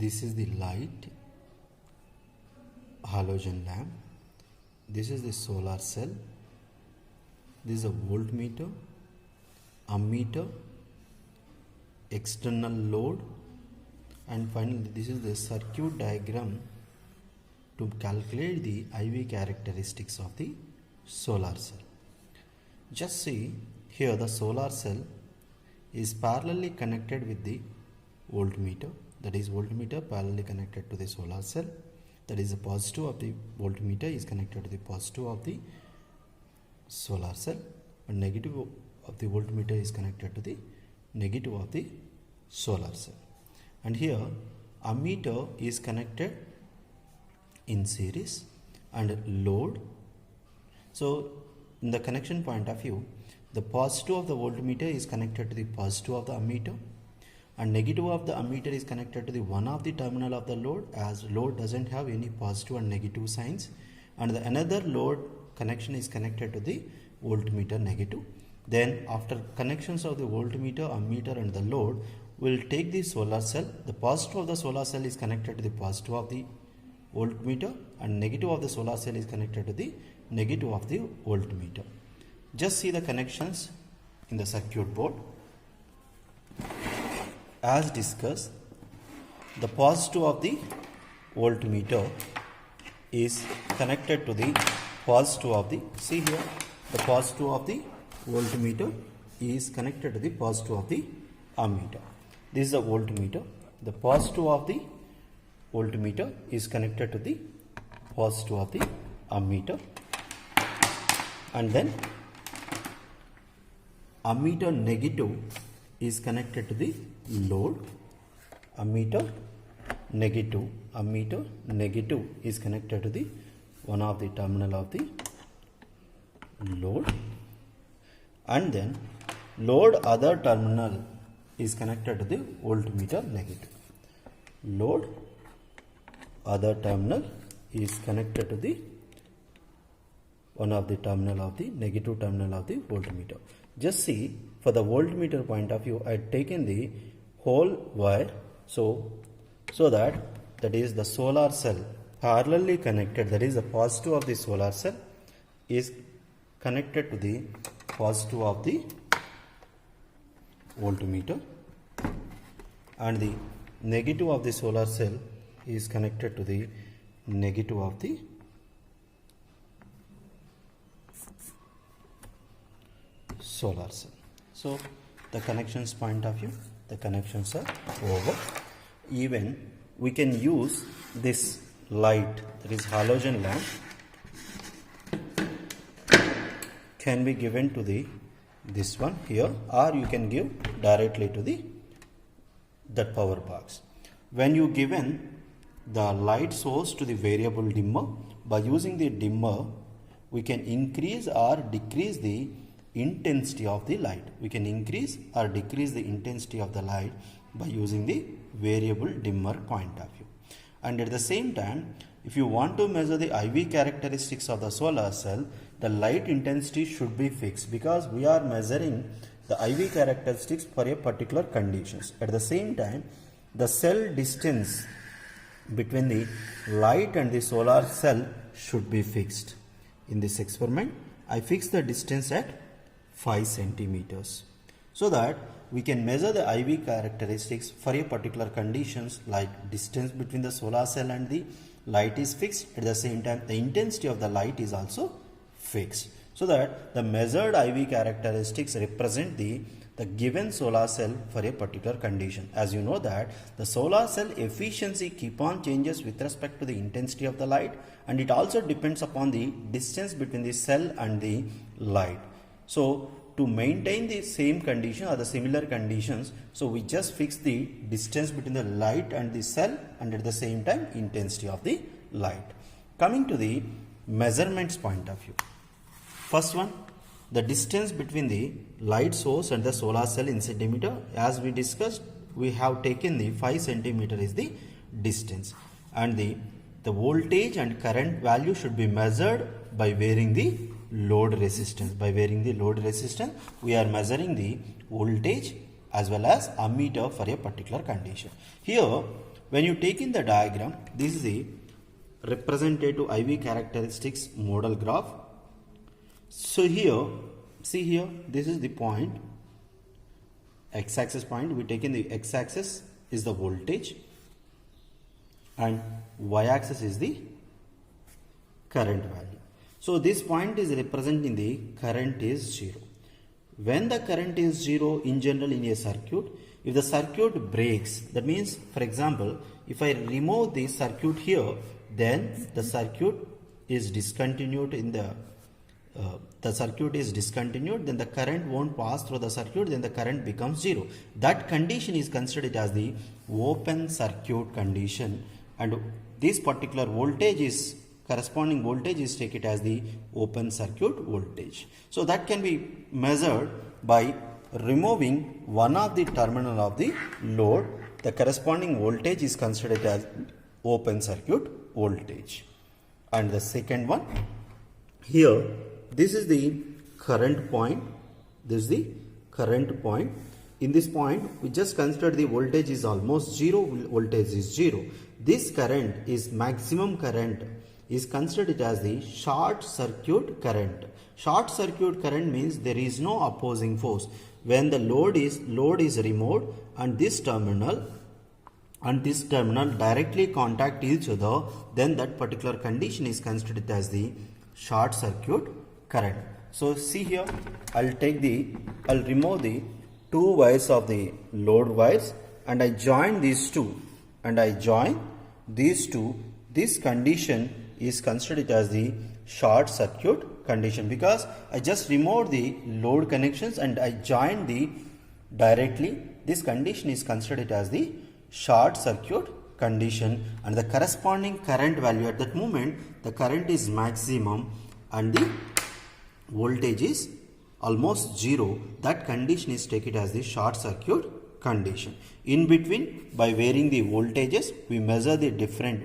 this is the light halogen lamp, this is the solar cell, this is a voltmeter, ammeter, external load, and finally this is the circuit diagram to calculate the IV characteristics of the solar cell. Just see here, the solar cell is parallelly connected with the voltmeter, that is voltmeter parallelly connected to the solar cell, that is the positive of the voltmeter is connected to the positive of the solar cell, and negative of the voltmeter is connected to the negative of the solar cell. And here ammeter is connected in series and load. So in the connection point of view, the positive of the voltmeter is connected to the positive of the ammeter, and negative of the ammeter is connected to the one of the terminal of the load, as load doesn't have any positive and negative signs, and the another load connection is connected to the voltmeter negative. Then after connections of the voltmeter, ammeter and the load, we'll take the solar cell. The positive of the solar cell is connected to the positive of the voltmeter, and negative of the solar cell is connected to the negative of the voltmeter. Just see the connections in the circuit board. As discussed, the positive of the voltmeter is connected to the positive of the, see here, the positive of the voltmeter is connected to the positive of the ammeter. This is the voltmeter. The positive of the voltmeter is connected to the positive of the ammeter, and then ammeter negative is connected to the load. Ammeter negative is connected to the one of the terminal of the load, and then load other terminal is connected to the voltmeter negative. Load other terminal is connected to the one of the terminal of the negative terminal of the voltmeter. Just see, for the voltmeter point of view, I had taken the whole wire, so that is the solar cell parallelly connected, that is the positive of the solar cell is connected to the positive of the voltmeter, and the negative of the solar cell is connected to the negative of the solar cell. So the connections point of view, the connections are over. Even we can use this light, that is halogen lamp, can be given to the this one here, or you can give directly to the that power box. When you given the light source to the variable dimmer, by using the dimmer we can increase or decrease the intensity of the light. We can increase or decrease the intensity of the light by using the variable dimmer point of view. And at the same time, if you want to measure the IV characteristics of the solar cell, the light intensity should be fixed, because we are measuring the IV characteristics for a particular conditions. At the same time, the cell distance between the light and the solar cell should be fixed. In this experiment, I fixed the distance at 5 centimeters, so that we can measure the IV characteristics for a particular conditions, like distance between the solar cell and the light is fixed. At the same time, the intensity of the light is also fixed, so that the measured IV characteristics represent the given solar cell for a particular condition. As you know that the solar cell efficiency keep on changes with respect to the intensity of the light, and it also depends upon the distance between the cell and the light. So to maintain the same condition or the similar conditions, so we just fix the distance between the light and the cell, and at the same time intensity of the light. Coming to the measurements point of view. First one, the distance between the light source and the solar cell in centimeter. As we discussed, we have taken the 5 centimeter is the distance, and the voltage and current value should be measured by varying the load resistance. By varying the load resistance, we are measuring the voltage as well as ammeter for a particular condition. Here when you take in the diagram, this is the representative IV characteristics model graph. So here, see here, this is the point, x-axis point. We take in the x-axis is the voltage and y-axis is the current value. So this point is representing the current is 0. When the current is 0 in general in a circuit, if the circuit breaks, that means, for example, if I remove the circuit here, then the circuit is discontinued in the then the current won't pass through the circuit, then the current becomes 0. That condition is considered as the open circuit condition, and this particular voltage is corresponding voltage is take it as the open circuit voltage. So that can be measured by removing one of the terminal of the load. The corresponding voltage is considered as open circuit voltage. And the second one, here this is the current point, this is the current point. In this point we just consider the voltage is almost 0, voltage is 0. This current is maximum current is considered as the short circuit current. Short circuit current means there is no opposing force. When the load is removed and this terminal directly contact each other, then that particular condition is considered as the short circuit current. So see here, I'll remove the two wires of the load wires and I join these two and I join these two. This condition is considered as the short circuit condition because I just removed the load connections and I joined the directly. This condition is considered as the short circuit condition, and the corresponding current value at that moment, the current is maximum and the voltage is almost 0. That condition is taken as the short circuit condition. In between, by varying the voltages, we measure the different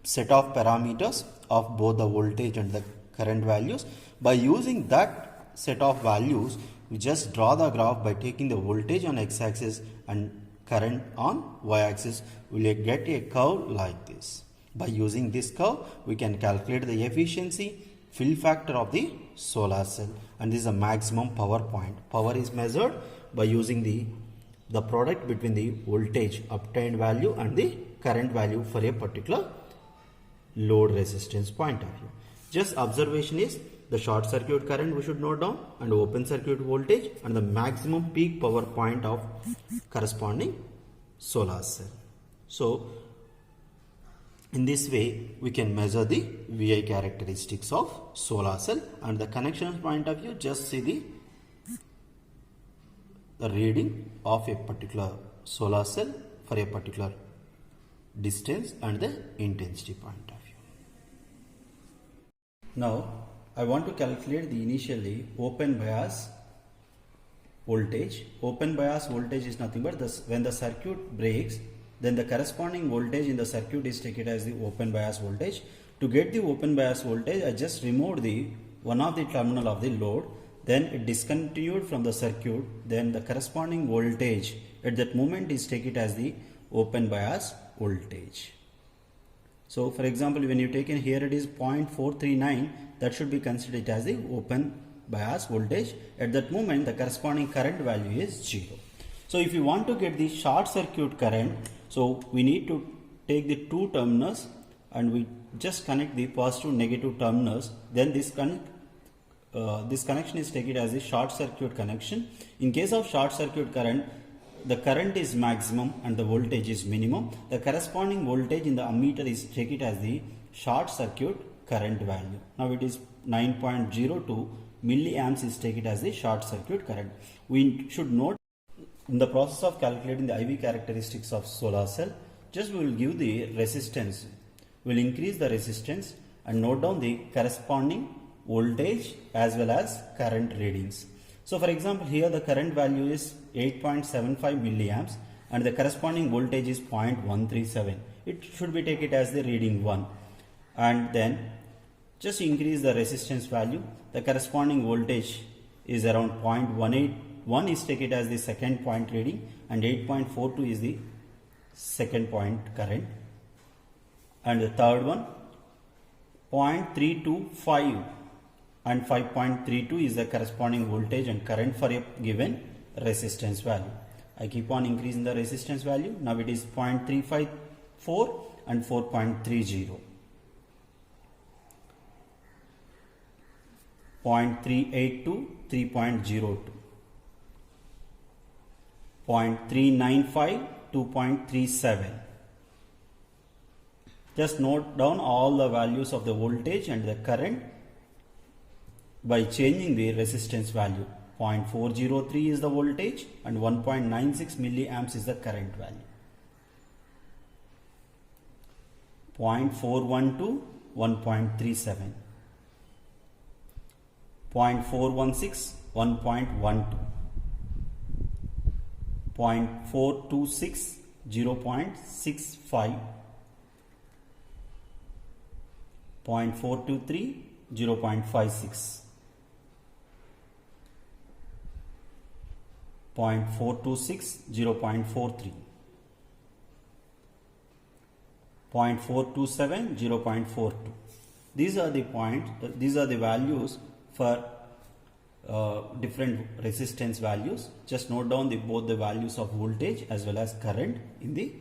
set of parameters of both the voltage and the current values. By using that set of values, we just draw the graph by taking the voltage on x-axis and current on y-axis. We will get a curve like this. By using this curve, we can calculate the efficiency, fill factor of the solar cell, and this is a maximum power point. Power is measured by using the product between the voltage obtained value and the current value for a particular load resistance point of view. Just observation is the short circuit current we should note down, and open circuit voltage, and the maximum peak power point of corresponding solar cell. So in this way we can measure the VI characteristics of solar cell. And the connection point of view, just see the reading of a particular solar cell for a particular distance and the intensity point of view. Now I want to calculate the initially open bias voltage. Open bias voltage is nothing but when the circuit breaks, then the corresponding voltage in the circuit is taken as the open bias voltage. To get the open bias voltage, I just removed one of the terminal of the load, then it discontinued from the circuit, then the corresponding voltage at that moment is taken as the open bias voltage. So for example, when you take in here it is 0.439, that should be considered as the open bias voltage. At that moment the corresponding current value is 0. So if you want to get the short circuit current, so we need to take the two terminals and we just connect the positive negative terminals. Then this connection is taken as a short circuit connection. In case of short circuit current, the current is maximum and the voltage is minimum. The corresponding voltage in the ammeter is taken as the short circuit current value. Now it is 9.02 milliamps is taken as the short circuit current. We should note in the process of calculating the IV characteristics of solar cell, just we will give the resistance. We will increase the resistance and note down the corresponding voltage as well as current readings. So for example, here the current value is 8.75 milliamps and the corresponding voltage is 0.137. It should be taken as the reading 1, and then just increase the resistance value. The corresponding voltage is around 0.181 is taken as the second point reading, and 8.42 is the second point current, and the third one 0.325 and 5.32 is the corresponding voltage and current for a given resistance value. I keep on increasing the resistance value. Now it is 0.354 and 4.30. 0.382, 3.02. 0.395, 2.37. Just note down all the values of the voltage and the current by changing the resistance value. 0.403 is the voltage and 1.96 milliamps is the current value. 0.412, 1.37. 0.416, 1.12. 0.426, 0.65. 0.423, 0.56. 0.426, 0.43. 0.427, 0.42. These are the points, these are the values for different resistance values. Just note down both the values of voltage as well as current in the